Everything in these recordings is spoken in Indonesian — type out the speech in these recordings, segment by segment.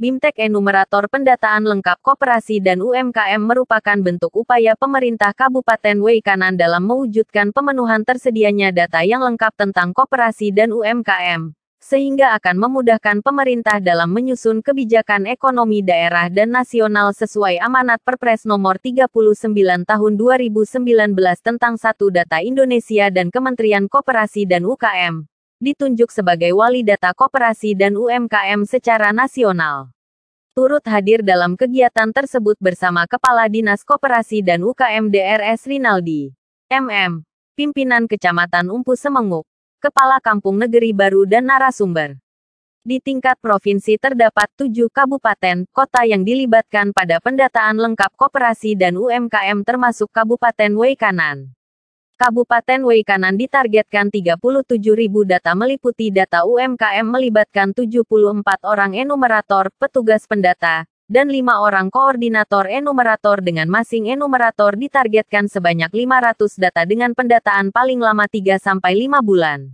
BIMTEK Enumerator Pendataan Lengkap Koperasi dan UMKM merupakan bentuk upaya pemerintah Kabupaten Waikanan dalam mewujudkan pemenuhan tersedianya data yang lengkap tentang koperasi dan UMKM, sehingga akan memudahkan pemerintah dalam menyusun kebijakan ekonomi daerah dan nasional sesuai amanat Perpres Nomor 39 Tahun 2019 tentang Satu Data Indonesia dan Kementerian Koperasi dan UKM ditunjuk sebagai wali data koperasi dan UMKM secara nasional. Turut hadir dalam kegiatan tersebut bersama Kepala Dinas Koperasi dan UKM DRS Rinaldi MM, pimpinan Kecamatan Umpu Semenguk, Kepala Kampung Negeri Baru dan narasumber. Di tingkat provinsi terdapat 7 kabupaten, kota yang dilibatkan pada pendataan lengkap koperasi dan UMKM termasuk Kabupaten Waikanan. Kabupaten Waikanan ditargetkan 37.000 data meliputi data UMKM melibatkan 74 orang enumerator, petugas pendata, dan 5 orang koordinator enumerator dengan masing enumerator ditargetkan sebanyak 500 data dengan pendataan paling lama 3-5 bulan.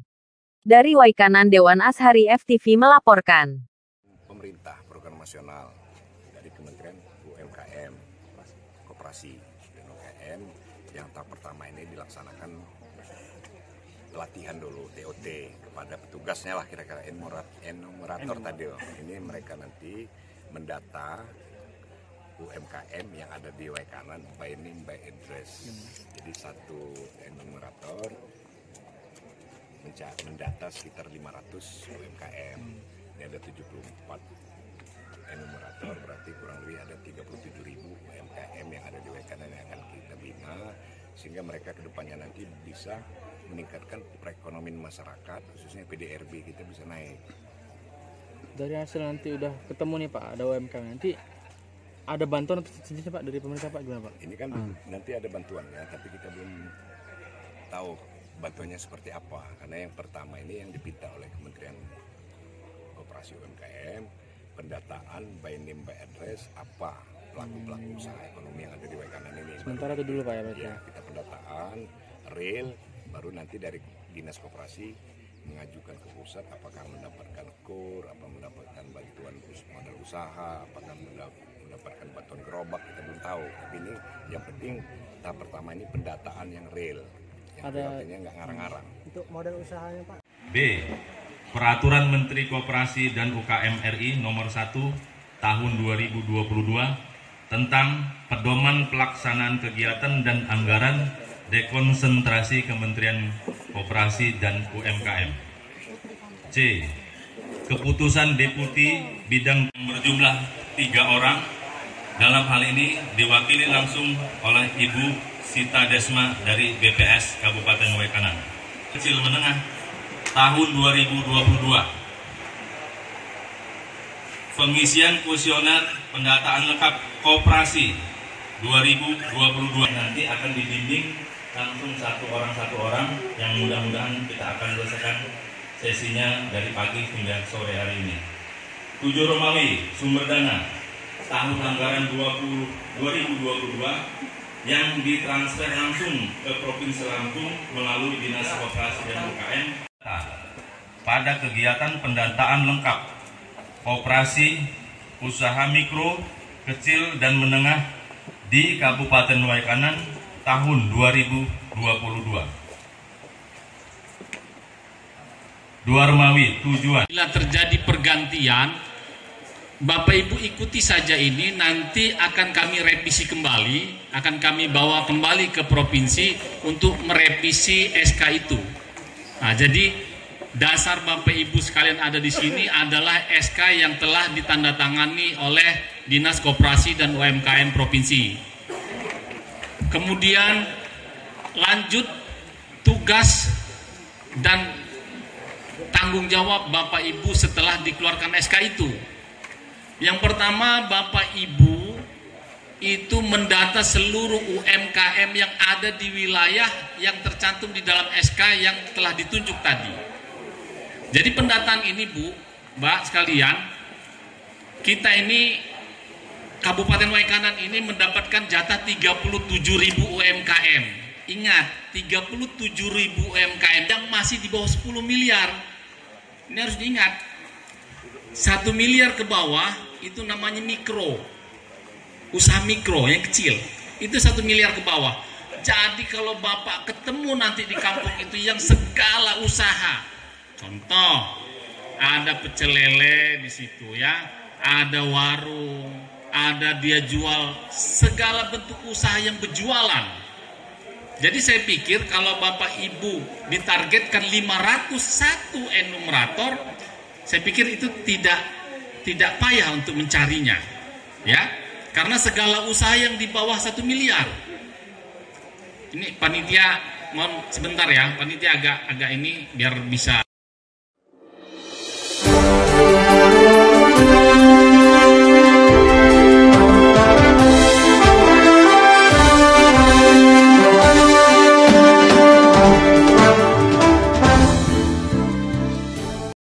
Dari Waikanan, Dewan Ashari FTV melaporkan. Pemerintah program nasional dari Kementerian UMKM, Koperasi dan UKM yang tahap pertama ini dilaksanakan pelatihan dulu TOT kepada petugasnya lah kira-kira enumerator tadi. Ini mereka nanti mendata UMKM yang ada di Waikanan by name by address. Jadi satu enumerator mendata sekitar 500 UMKM. Ini ada 74 enumerator, berarti kurang lebih ada 37.000 UMKM yang ada di Waikanan yang akan kita bina, sehingga mereka kedepannya nanti bisa meningkatkan perekonomian masyarakat, khususnya PDRB kita bisa naik. Dari hasil nanti udah ketemu nih Pak, ada UMKM nanti ada bantuan atau subsidi Pak dari pemerintah Pak, gimana Pak? Ini kan nanti ada bantuannya, tapi kita belum tahu bantuannya seperti apa, karena yang pertama ini yang dipinta oleh Kementerian Koperasi UMKM, pendataan by name by address apa pelaku-pelaku usaha ekonomi yang ada di Waikanan ini. Sementara itu dulu Pak ya berarti. Ya, kita pendataan real, baru nanti dari Dinas Koperasi mengajukan ke pusat apakah mendapatkan KUR, apa mendapatkan bantuan modal usaha, apakah mendapatkan bantuan gerobak, kita belum tahu. Tapi ini yang penting tahap pertama ini pendataan yang real, yang artinya nggak ngarang-ngarang. Untuk modal usahanya Pak. B. Peraturan Menteri Koperasi dan UKM RI Nomor 1 Tahun 2022 tentang pedoman pelaksanaan kegiatan dan anggaran dekonsentrasi Kementerian Koperasi dan UMKM. C. Keputusan Deputi Bidang berjumlah 3 orang, dalam hal ini diwakili langsung oleh Ibu Sita Desma dari BPS Kabupaten Waikanan. Kecil menengah tahun 2022. Pengisian kuesioner pendataan lengkap koperasi 2022 nanti akan dibimbing langsung satu orang yang mudah-mudahan kita akan selesaikan sesinya dari pagi hingga sore hari ini. 7 Romawi sumber dana tahun anggaran 2022 yang ditransfer langsung ke Provinsi Lampung melalui Dinas Koperasi dan UKM pada kegiatan pendataan lengkap koperasi, usaha mikro, kecil dan menengah di Kabupaten Waikanan tahun 2022. 2 Romawi tujuan. Bila terjadi pergantian, Bapak Ibu ikuti saja ini, nanti akan kami revisi kembali, akan kami bawa kembali ke provinsi untuk merevisi SK itu. Nah, jadi dasar Bapak Ibu sekalian ada di sini adalah SK yang telah ditandatangani oleh Dinas Koperasi dan UMKM Provinsi. Kemudian lanjut tugas dan tanggung jawab Bapak Ibu setelah dikeluarkan SK itu. Yang pertama, Bapak Ibu itu mendata seluruh UMKM yang ada di wilayah yang tercantum di dalam SK yang telah ditunjuk tadi. Jadi pendataan ini Bu, Mbak sekalian, kita ini Kabupaten Waikanan ini mendapatkan jatah 37.000 UMKM. Ingat, 37.000 UMKM yang masih di bawah 10 miliar. Ini harus diingat. 1 miliar ke bawah itu namanya mikro, usaha mikro yang kecil, itu 1 miliar ke bawah. Jadi kalau Bapak ketemu nanti di kampung itu yang segala usaha, contoh ada pecel lele di situ ya, ada warung, ada dia jual segala bentuk usaha yang berjualan. Jadi saya pikir kalau Bapak Ibu ditargetkan 501 enumerator, saya pikir itu tidak payah untuk mencarinya, ya, karena segala usaha yang di bawah 1 miliar. Ini panitia, mohon sebentar ya, panitia agak ini biar bisa.